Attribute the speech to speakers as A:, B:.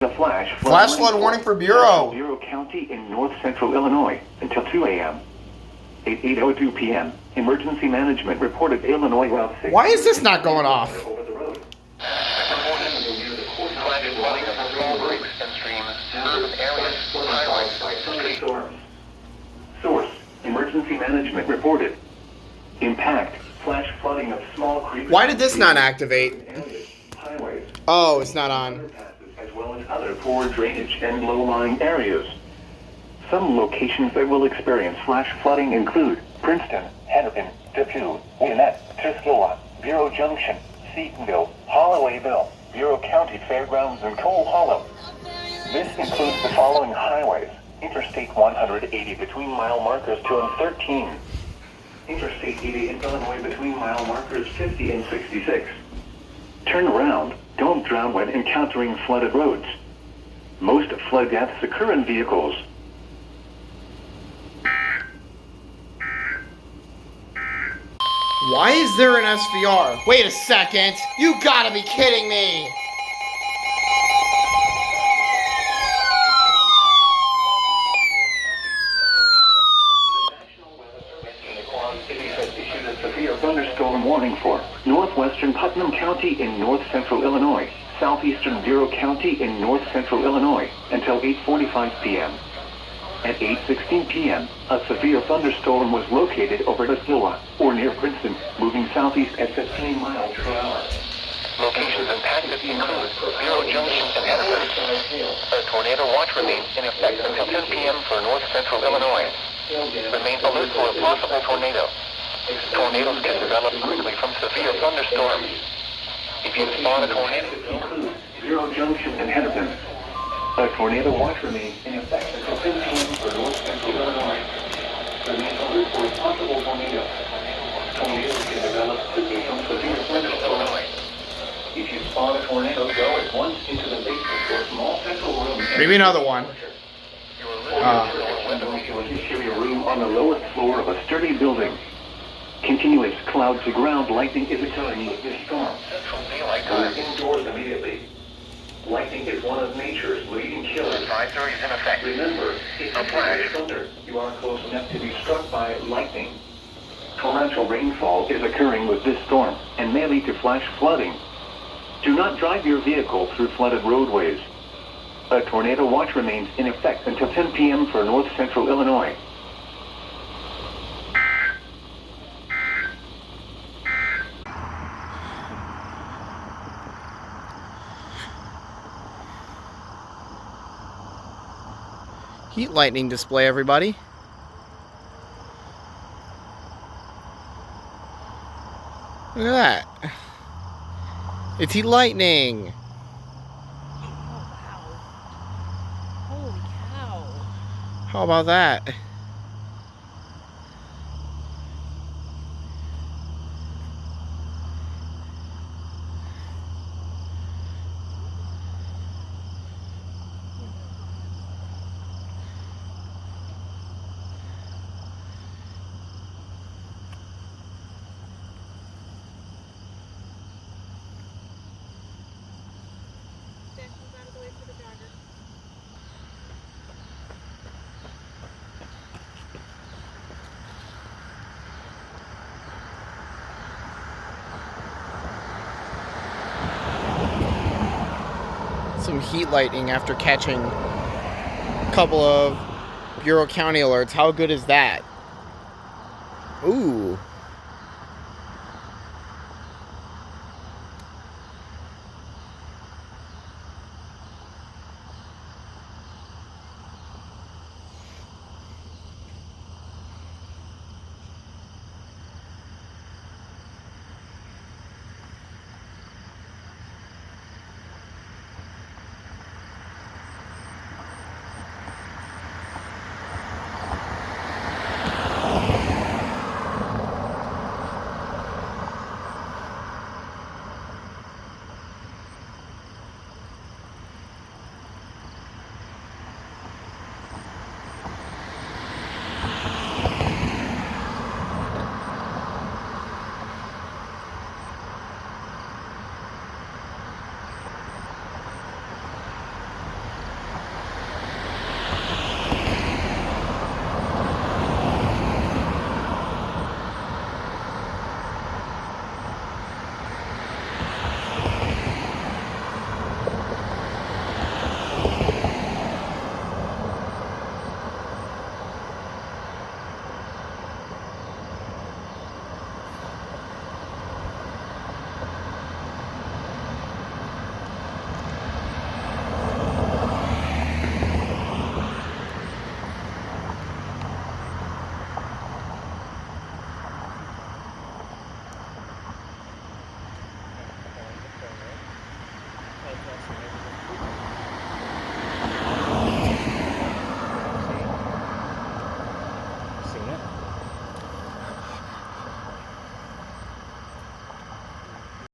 A: The flash
B: flood warning for Bureau.
A: Bureau County in north central Illinois until 2 a.m. At 8:02 p.m. Emergency management reported Illinois Route 6.
B: Why is this not going off?
A: Over the road. Source: emergency management reported. Impact: flash flooding of small creeks.
B: Why did this not activate?
A: Highways.
B: Oh, it's not on.
A: As well as other poor drainage and low-lying areas. Some locations that will experience flash flooding include Princeton, Hennepin, Depew, Gwinnett, Tuskegee, Bureau Junction, Seatonville, Hollowayville, Bureau County Fairgrounds, and Coal Hollow. This includes the following highways: Interstate 180 between mile markers 2 and 13. Interstate 80 in Illinois between mile markers 50 and 66. Turn around. Don't drown when encountering flooded roads. Most flood deaths occur in vehicles.
B: Why is there an SVR? Wait a second. You gotta be kidding me.
A: Thunderstorm warning for northwestern Putnam County in north central Illinois, southeastern Bureau County in north central Illinois until 8:45 p.m. At 8:16 p.m., a severe thunderstorm was located over Tuskegee or near Princeton, moving southeast at 15 miles per hour.
C: Locations impacted include Bureau Junction and Hennepin. A tornado watch remains in effect until 10 p.m. for north central Illinois. Remain alert for a possible tornado. Tornadoes can develop quickly from severe thunderstorms. If you spot a tornado,
A: Include Bureau Junction and Hennepin. A tornado watch remains in effect until 10 p.m. for north central Illinois. Remain alert for a possible tornado. Tornadoes can develop quickly from severe thunderstorms. If you spot a tornado, go at once into the basement or small central room.
B: Maybe another one.
A: Interior room on the lowest floor of a sturdy building. Continuous cloud to ground lightning is occurring with this storm. Go indoors immediately. Lightning is one of nature's leading killers.
C: advisory is in effect.
A: Remember, if you flash thunder, you are close enough to be struck by lightning. Torrential rainfall is occurring with this storm and may lead to flash flooding. Do not drive your vehicle through flooded roadways. A tornado watch remains in effect until 10 p.m. for north central Illinois.
B: Heat lightning display, everybody. Look at that. It's heat lightning.
D: Holy cow.
B: How about that?
D: Out of the way for the jogger.
B: Some heat lightning after catching a couple of Bureau County alerts. How good is that? Ooh.